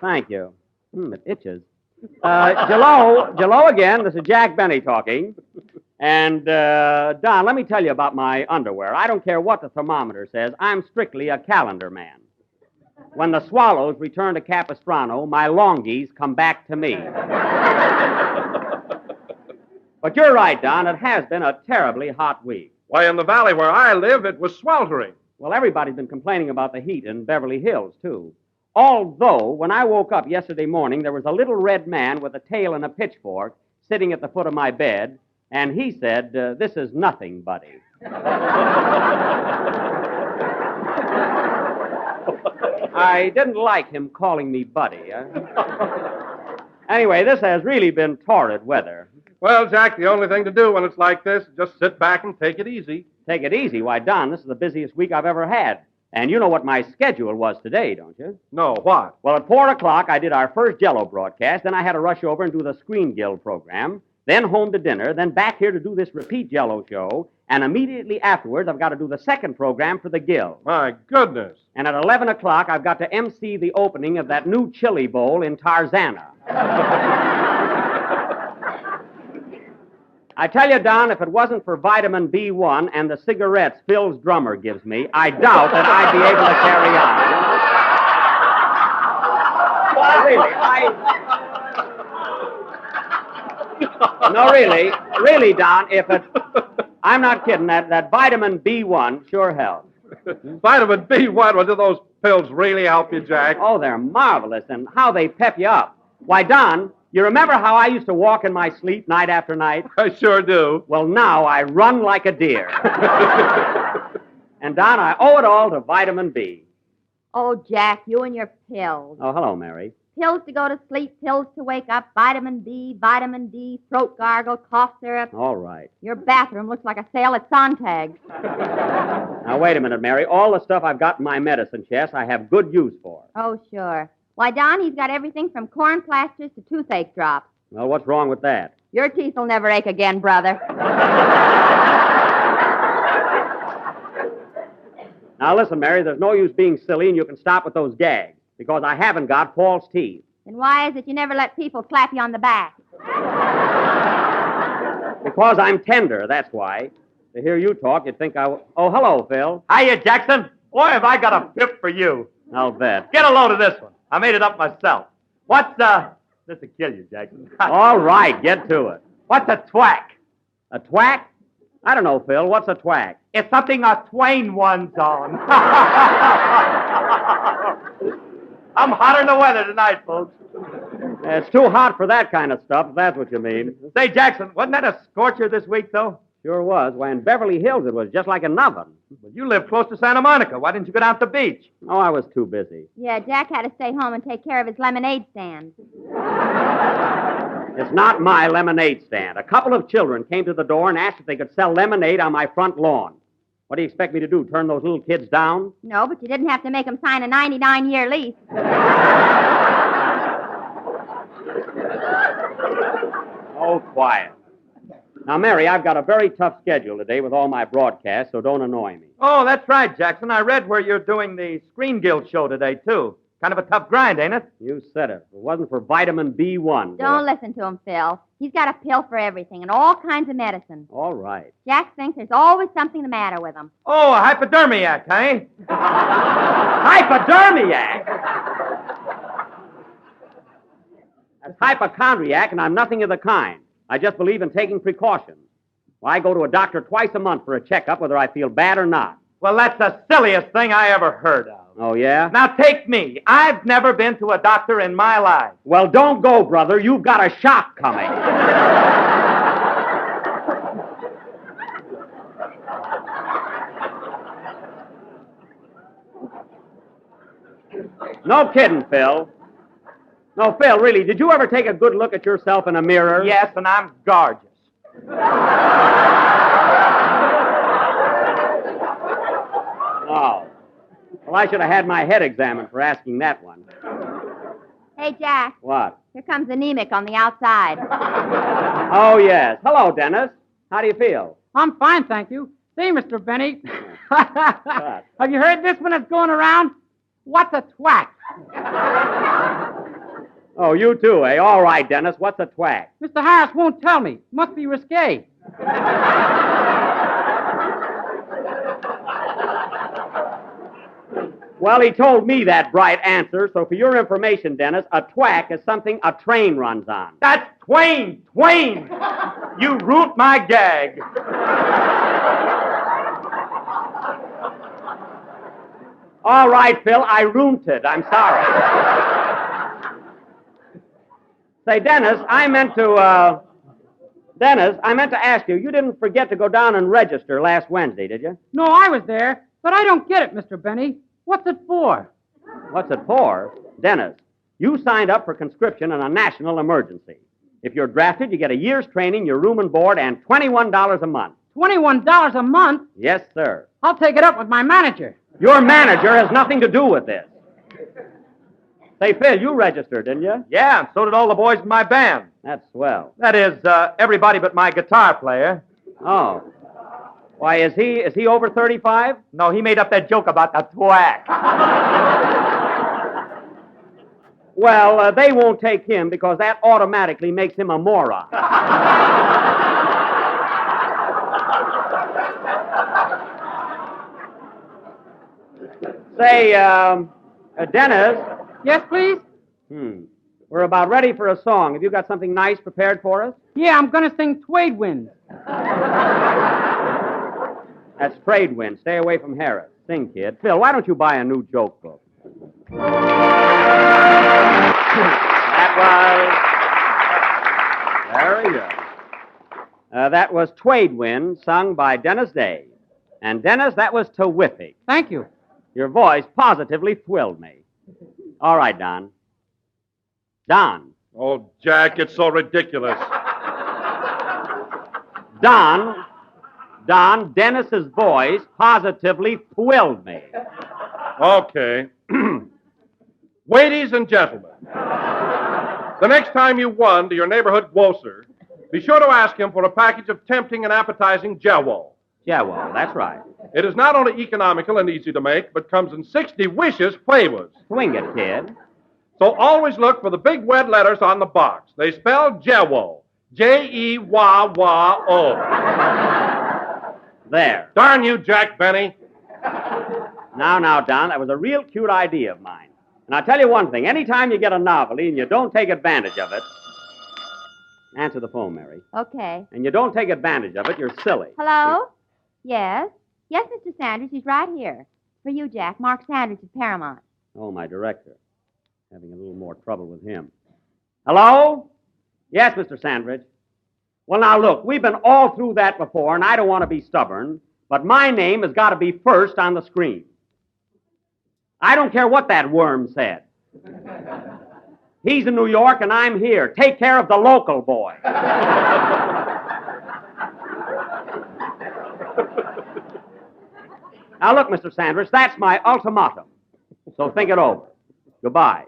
Thank you. It itches. Jello again. This is Jack Benny talking. And, Don, let me tell you about my underwear. I don't care what the thermometer says. I'm strictly a calendar man. When the swallows return to Capistrano, my longies come back to me. But you're right, Don. It has been a terribly hot week. Why, in the valley where I live, it was sweltering. Well, everybody's been complaining about the heat in Beverly Hills, too. Although, when I woke up yesterday morning, there was a little red man with a tail and a pitchfork sitting at the foot of my bed, and he said, "This is nothing, buddy." I didn't like him calling me buddy. Anyway, this has really been torrid weather. Well, Jack, the only thing to do when it's like this is just sit back and take it easy. Take it easy? Why, Don, this is the busiest week I've ever had. And you know what my schedule was today, don't you? No, what? Well, at 4 o'clock, I did our first Jello broadcast. Then I had to rush over and do the Screen Guild program. Then home to dinner. Then back here to do this repeat Jello show. And immediately afterwards, I've got to do the second program for the Guild. My goodness. And at 11 o'clock, I've got to MC the opening of that new chili bowl in Tarzana. I tell you, Don, if it wasn't for vitamin B1 and the cigarettes Phil's drummer gives me, I doubt that I'd be able to carry on. Well, really, really, Don, I'm not kidding, that vitamin B1 sure helps. Vitamin B1, well, do those pills really help you, Jack? Oh, they're marvelous, and how they pep you up. Why, Don, you remember how I used to walk in my sleep night after night? I sure do. Well, now I run like a deer. And, Don, I owe it all to vitamin B. Oh, Jack, you and your pills. Oh, hello, Mary. Pills to go to sleep, pills to wake up, vitamin B, vitamin D, throat gargle, cough syrup. All right. Your bathroom looks like a sale at Sontag's. Now, wait a minute, Mary. All the stuff I've got in my medicine chest, I have good use for. Oh, sure. Why, Don, he's got everything from corn plasters to toothache drops. Well, what's wrong with that? Your teeth will never ache again, brother. Now, listen, Mary, there's no use being silly, and you can stop with those gags, because I haven't got false teeth. Then why is it you never let people clap you on the back? Because I'm tender, that's why. To hear you talk, you'd think Oh, hello, Phil. Hiya, Jackson. Boy, have I got a pip for you. I'll bet. Get a load of this one. I made it up myself. What's, this'll kill you, Jackson. All right, get to it. What's a twack? A twack? I don't know, Phil. What's a twack? It's something a twain one's on. I'm hotter than the weather tonight, folks. It's too hot for that kind of stuff, if that's what you mean. Say, Jackson, wasn't that a scorcher this week, though? Sure was. Why, in Beverly Hills, it was just like an oven. Well, you live close to Santa Monica. Why didn't you go down to the beach? Oh, I was too busy. Yeah, Jack had to stay home and take care of his lemonade stand. It's not my lemonade stand. A couple of children came to the door and asked if they could sell lemonade on my front lawn. What do you expect me to do, turn those little kids down? No, but you didn't have to make them sign a 99-year lease. Oh, quiet. Now, Mary, I've got a very tough schedule today with all my broadcasts, so don't annoy me. Oh, that's right, Jackson. I read where you're doing the Screen Guild show today, too. Kind of a tough grind, ain't it? You said it. If it wasn't for vitamin B1. Don't listen to him, Phil. He's got a pill for everything and all kinds of medicine. All right. Jack thinks there's always something the matter with him. Oh, a hypodermiac, eh? Hypodermiac? That's hypochondriac, and I'm nothing of the kind. I just believe in taking precautions. Well, I go to a doctor twice a month for a checkup, whether I feel bad or not. Well, that's the silliest thing I ever heard of. Oh, yeah? Now, take me. I've never been to a doctor in my life. Well, don't go, brother. You've got a shock coming. No kidding, Phil. No, Phil, really, did you ever take a good look at yourself in a mirror? Yes, and I'm gorgeous. Oh. Well, I should have had my head examined for asking that one. Hey, Jack. What? Here comes anemic on the outside. Oh, yes. Hello, Dennis. How do you feel? I'm fine, thank you. Say, Mr. Benny, What? have you heard this one that's going around? What's a twack? Oh, you too, eh? All right, Dennis. What's a twag? Mr. Harris won't tell me. Must be risque. Well, he told me that bright answer, so for your information, Dennis, a twack is something a train runs on. That's Twain! Twain! You root my gag. All right, Phil, I ruined it. I'm sorry. Say, Dennis, I meant to ask you, you didn't forget to go down and register last Wednesday, did you? No, I was there, but I don't get it, Mr. Benny. What's it for? What's it for? Dennis, you signed up for conscription in a national emergency. If you're drafted, you get a year's training, your room and board, and $21 a month. $21 a month? Yes, sir. I'll take it up with my manager. Your manager has nothing to do with this. Say, Phil, you registered, didn't you? Yeah, and so did all the boys in my band. That's swell. That is, everybody but my guitar player. Oh. Why, is he over 35? No, he made up that joke about the thwack. Well, they won't take him because that automatically makes him a moron. Say, Dennis. Yes, please? We're about ready for a song. Have you got something nice prepared for us? Yeah, I'm going to sing Trade Winds. That's trade wind. Stay away from Harris. Sing, kid. Phil, why don't you buy a new joke book? Very good. That was Trade Wind, sung by Dennis Day. And Dennis, that was terrific. Thank you. Your voice positively thrilled me. All right, Don. Don. Oh, Jack, it's so ridiculous. Don, Dennis's voice positively thrilled me. Okay. Ladies and gentlemen, the next time you run to your neighborhood grocer, be sure to ask him for a package of tempting and appetizing jello. Yeah, well, that's right. It is not only economical and easy to make, but comes in 60 wishes flavors. Swing it, kid. So always look for the big red letters on the box. They spell Jello. Jewawa-o. There. Darn you, Jack Benny. Now, Don, that was a real cute idea of mine. And I'll tell you one thing. Anytime you get a novelty and you don't take advantage of it, answer the phone, Mary. Okay. And you don't take advantage of it, you're silly. Hello? Yes? Yes, Mr. Sanders, he's right here. For you, Jack. Mark Sanders at Paramount. Oh, my director. Having a little more trouble with him. Hello? Yes, Mr. Sandridge. Well, now, look, we've been all through that before, and I don't want to be stubborn, but my name has got to be first on the screen. I don't care what that worm said. He's in New York, and I'm here. Take care of the local boy. Now, look, Mr. Sanders, that's my ultimatum. So think it over. Goodbye.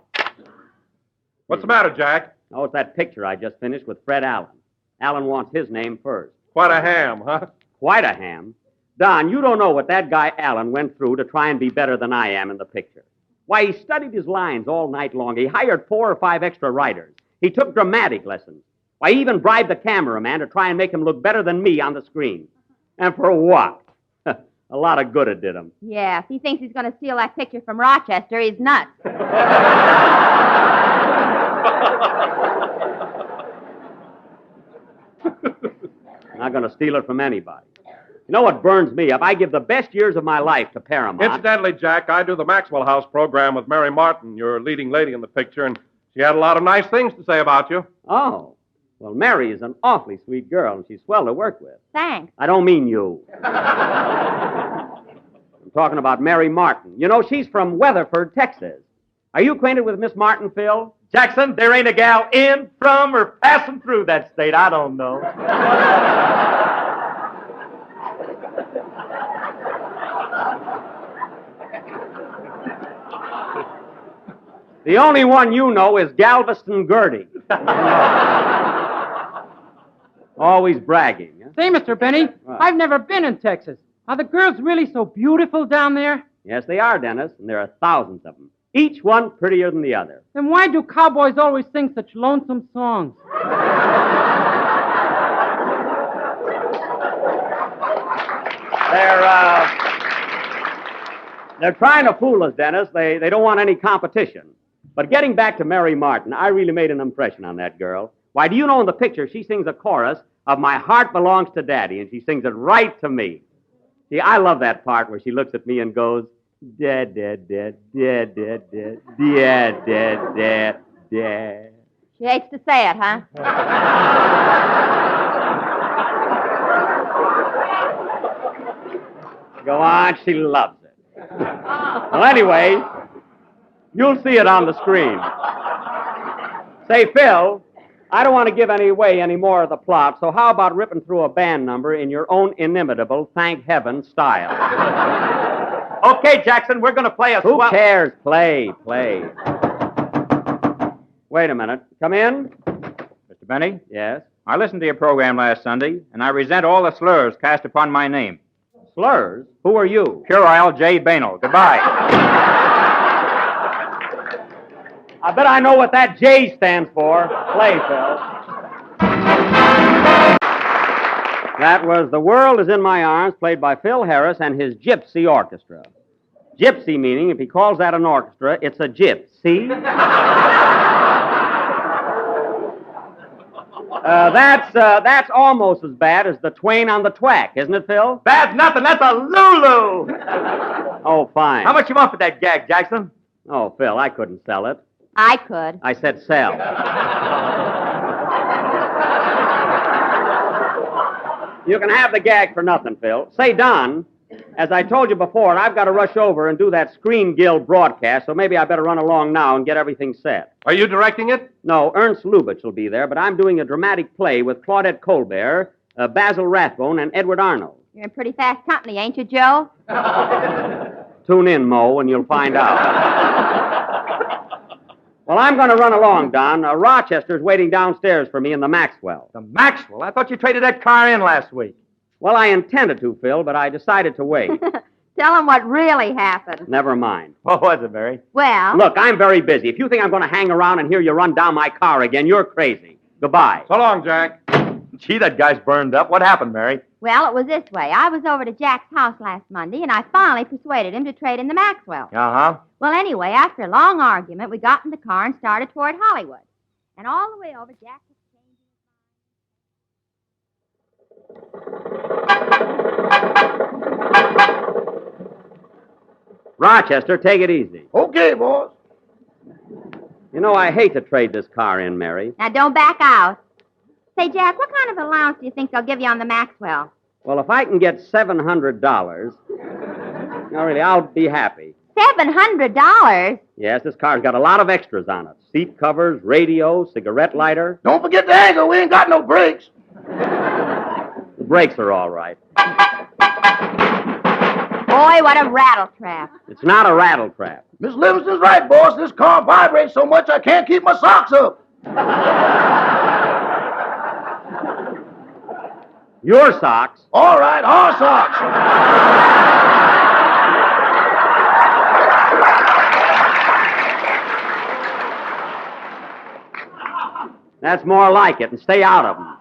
What's the matter, Jack? Oh, it's that picture I just finished with Fred Allen. Allen wants his name first. Quite a ham, huh? Quite a ham. Don, you don't know what that guy Allen went through to try and be better than I am in the picture. Why, he studied his lines all night long. He hired 4 or 5 extra writers. He took dramatic lessons. Why, he even bribed the cameraman to try and make him look better than me on the screen. And for what? A lot of good it did him. Yeah, if he thinks he's going to steal that picture from Rochester, he's nuts. Not going to steal it from anybody. You know what burns me up? I give the best years of my life to Paramount. Incidentally, Jack, I do the Maxwell House program with Mary Martin, your leading lady in the picture, and she had a lot of nice things to say about you. Oh. Well, Mary is an awfully sweet girl, and she's swell to work with. Thanks. I don't mean you. I'm talking about Mary Martin. You know, she's from Weatherford, Texas. Are you acquainted with Miss Martin, Phil? Jackson, there ain't a gal in, from, or passing through that state. I don't know. The only one you know is Galveston Gertie. Always bragging. Huh? Say, Mr. Benny, What? I've never been in Texas. Are the girls really so beautiful down there? Yes, they are, Dennis, and there are thousands of them. each one prettier than the other. Then why do cowboys always sing such lonesome songs? They're trying to fool us, Dennis. They don't want any competition. But getting back to Mary Martin, I really made an impression on that girl. Why, do you know in the picture she sings a chorus of My Heart Belongs to Daddy, and she sings it right to me. See, I love that part where she looks at me and goes, Dad, Dad, Dad, Dad, Dad, Dad, Dad, Dad, Dad, Dad. She hates to say it, huh? Go on, she loves it. Well, anyway, you'll see it on the screen. Say, Phil, I don't want to give away any more of the plot, so how about ripping through a band number in your own inimitable Thank Heaven style? Okay, Jackson, we're going to play a Who cares? Play. Wait a minute. Come in. Mr. Benny, Yes. I listened to your program last Sunday, and I resent all the slurs cast upon my name. Slurs? Who are you? Puerile J. Banal. Goodbye. I bet I know what that J stands for. Play, Phil. That was The World Is in My Arms, played by Phil Harris and his Gypsy Orchestra. Gypsy meaning, if he calls that an orchestra, it's a gyp. See? That's almost as bad as the twain on the twack, isn't it, Phil? That's nothing. That's a Lulu. Oh, fine. How much you want for that gag, Jackson? Oh, Phil, I couldn't sell it. I could. I said sell. You can have the gag for nothing, Phil. Say, Don, as I told you before, I've got to rush over and do that Screen Guild broadcast, so maybe I better run along now and get everything set. Are you directing it? No, Ernst Lubitsch will be there, but I'm doing a dramatic play with Claudette Colbert, Basil Rathbone, and Edward Arnold. You're in pretty fast company, ain't you, Joe? Tune in, Mo, and you'll find out. Well, I'm going to run along, Don. Rochester's waiting downstairs for me in the Maxwell. The Maxwell? I thought you traded that car in last week. Well, I intended to, Phil, but I decided to wait. Tell him what really happened. Never mind. What was it, Mary? Well, Look, I'm very busy. If you think I'm going to hang around and hear you run down my car again, you're crazy. Goodbye. So long, Jack. Gee, that guy's burned up. What happened, Mary? it was this way. I was over to Jack's house last Monday, and I finally persuaded him to trade in the Maxwell. Uh-huh. Well, anyway, after a long argument, we got in the car and started toward Hollywood. And all the way over, Jack was Rochester, take it easy. Okay, boss. You know, I hate to trade this car in, Mary. Now, don't back out. Say, Jack, what kind of allowance do you think they'll give you on the Maxwell? Well, if I can get $700, no, really, I'll be happy. $700? Yes, this car's got a lot of extras on it. Seat covers, radio, cigarette lighter. Don't forget the anchor. We ain't got no brakes. The brakes are all right. Boy, what a rattletrap. It's not a rattletrap. Miss Livingston's right, boss. This car vibrates so much I can't keep my socks up. Your socks? All right, our socks. That's more like it, and stay out of them.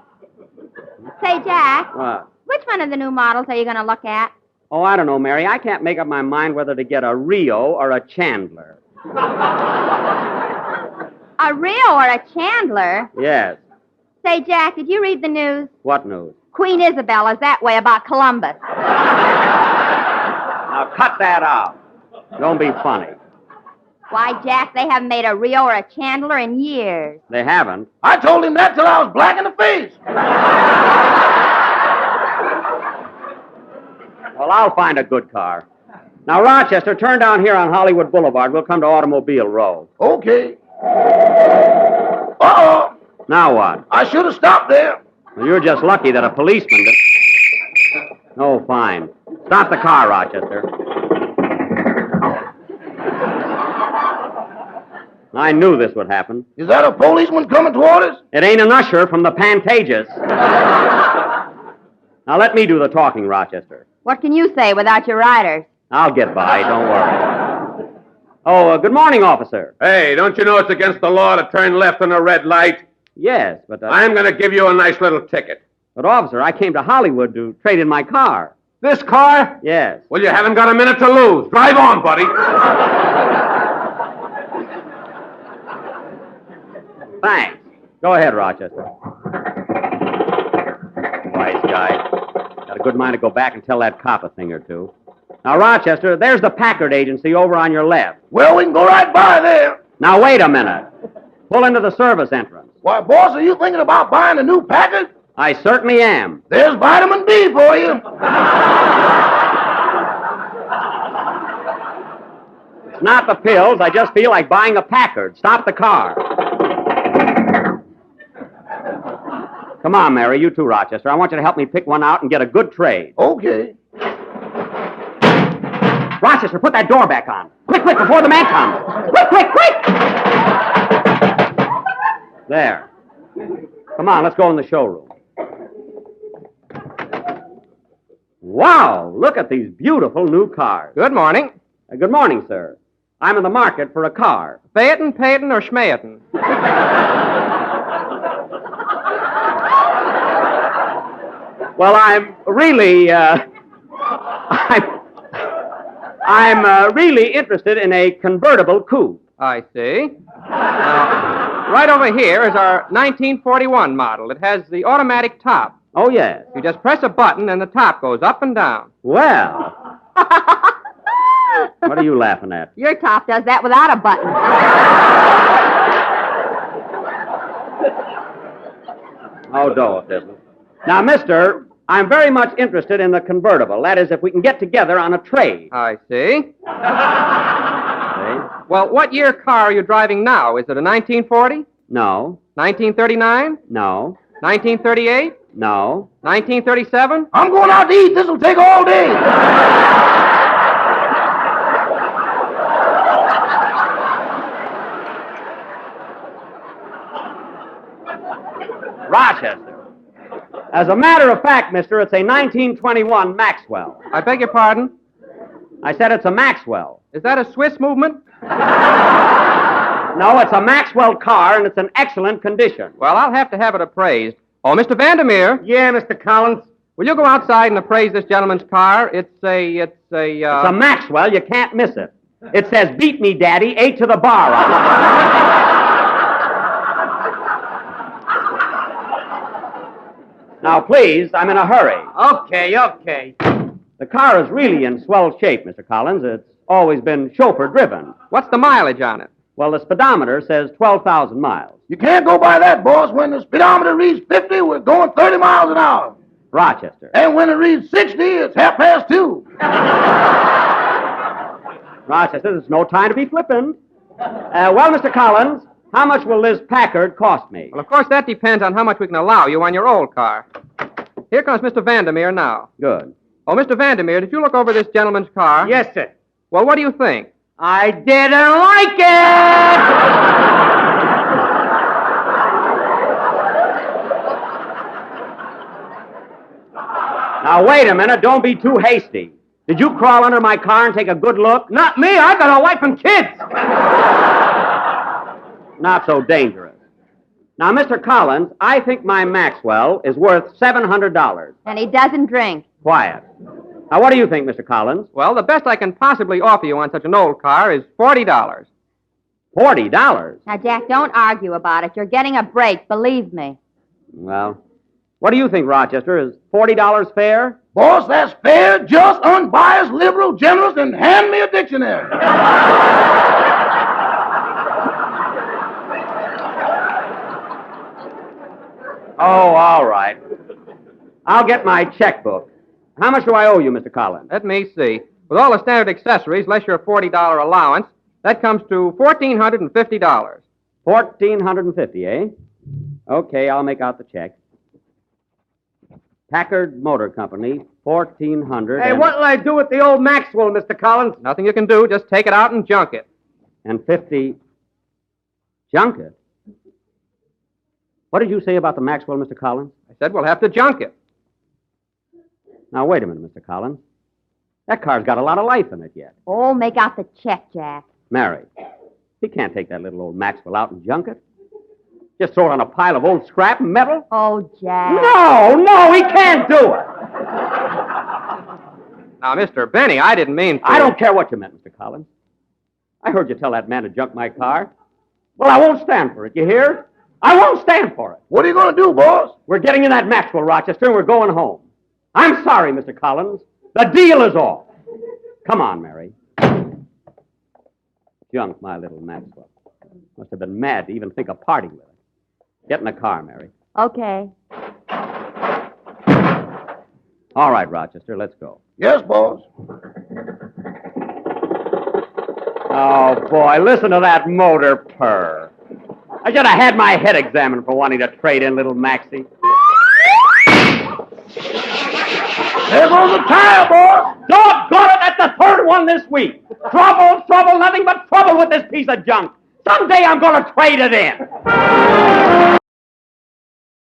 Say, Jack, What? which one of the new models are you going to look at? Oh, I don't know, Mary. I can't make up my mind whether to get a Rio or a Chandler. A Rio or a Chandler? Yes. Say, Jack, did you read the news? What news? Queen Isabella's that way about Columbus. Now, cut that out. Don't be funny. Why, Jack, they haven't made a Rio or a Chandler in years. They haven't. I told him that till I was black in the face. Well, I'll find a good car. Now, Rochester, turn down here on Hollywood Boulevard. We'll come to Automobile Row. Okay. Uh-oh. Now what? I should have stopped there. Well, you're just lucky that a policeman did... Oh, fine. Stop the car, Rochester. I knew this would happen. Is that a policeman coming toward us? It ain't an usher from the Pantages. Now, let me do the talking, Rochester. What can you say without your riders? I'll get by, don't worry. Oh, good morning, officer. Hey, don't you know it's against the law to turn left on a red light? Yes, but... I'm going to give you a nice little ticket. But, officer, I came to Hollywood to trade in my car. This car? Yes. Well, you haven't got a minute to lose. Drive on, buddy. Thanks. Go ahead, Rochester. Wise guy. Got a good mind to go back and tell that cop a thing or two. Now, Rochester, there's the Packard agency over on your left. Well, we can go right by there. Now, wait a minute. Pull into the service entrance. Why, boss, are you thinking about buying a new Packard? I certainly am. There's vitamin B for you. It's not the pills. I just feel like buying a Packard. Stop the car. Come on, Mary. You too, Rochester. I want you to help me pick one out and get a good trade. Okay. Rochester, put that door back on. Quick, quick, before the man comes. Quick, quick, quick! There. Come on, let's go in the showroom. Wow, look at these beautiful new cars. Good morning. Good morning, sir. I'm in the market for a car. Phaeton, Peyton, or Schmayeton? Well, I'm really, I'm really interested in a convertible coupe. I see. Now, right over here is our 1941 model. It has the automatic top. Oh, yes. You just press a button and the top goes up and down. Well, what are you laughing at? Your top does that without a button. Oh, don't, isn't it? Now, mister, I'm very much interested in the convertible. That is, if we can get together on a trade. I see. See? Well, what year car are you driving now? Is it a 1940? No, 1939? no, 1938? no. 1937? I'm going out to eat. This will take all day. Rochester. As a matter of fact, mister, it's a 1921 Maxwell. I beg your pardon? I said it's a Maxwell. Is that a Swiss movement? No, it's a Maxwell car, and it's in excellent condition. Well, I'll have to have it appraised. Oh, Mr. Vandermeer. Yeah, Mr. Collins. Will you go outside and appraise this gentleman's car? It's a It's a Maxwell. You can't miss it. It says, "Beat me, Daddy, 8 to the bar" on it. Now, please, I'm in a hurry. Okay. The car is really in swell shape, Mr. Collins. It's always been chauffeur-driven. What's the mileage on it? Well, the speedometer says 12,000 miles. You can't go by that, boss. When the speedometer reads 50, we're going 30 miles an hour. Rochester. And when it reads 60, it's 2:30. Rochester, there's no time to be flippant. Well, Mr. Collins, how much will this Packard cost me? Well, of course, that depends on how much we can allow you on your old car. Here comes Mr. Vandermeer now. Good. Oh, Mr. Vandermeer, did you look over this gentleman's car? Yes, sir. Well, what do you think? I didn't like it! Now, wait a minute. Don't be too hasty. Did you crawl under my car and take a good look? Not me. I got a wife and kids. Not so dangerous. Now, Mr. Collins, I think my Maxwell is worth $700. And he doesn't drink. Quiet. Now, what do you think, Mr. Collins? Well, the best I can possibly offer you on such an old car is $40. $40? Now, Jack, don't argue about it. You're getting a break, believe me. Well, what do you think, Rochester? Is $40 fair? Boss, that's fair, just, unbiased, liberal, generous, and hand me a dictionary. Oh, all right. I'll get my checkbook. How much do I owe you, Mr. Collins? Let me see. With all the standard accessories, less your $40 allowance, that comes to $1,450. $1,450, eh? Okay, I'll make out the check. Packard Motor Company, $1,400. Hey, what'll I do with the old Maxwell, Mr. Collins? Nothing you can do. Just take it out and junk it. And 50. Junk it? What did you say about the Maxwell, Mr. Collins? I said we'll have to junk it. Now, wait a minute, Mr. Collins. That car's got a lot of life in it yet. Oh, make out the check, Jack. Mary, he can't take that little old Maxwell out and junk it. Just throw it on a pile of old scrap and metal? Oh, Jack. No, he can't do it. Now, Mr. Benny, I didn't mean to... I don't care what you meant, Mr. Collins. I heard you tell that man to junk my car. Well, I won't stand for it, you hear? I won't stand for it. What are you going to do, boss? We're getting in that Maxwell, Rochester, and we're going home. I'm sorry, Mr. Collins. The deal is off. Come on, Mary. Junk my little Maxwell. Must have been mad to even think of parting with it. Get in the car, Mary. Okay. All right, Rochester, let's go. Yes, boss. Oh, boy, listen to that motor purr. I should have had my head examined for wanting to trade in little Maxie. There goes the tire, boss. Doggone it, that's the third one this week. Trouble, nothing but trouble with this piece of junk. Someday I'm going to trade it in.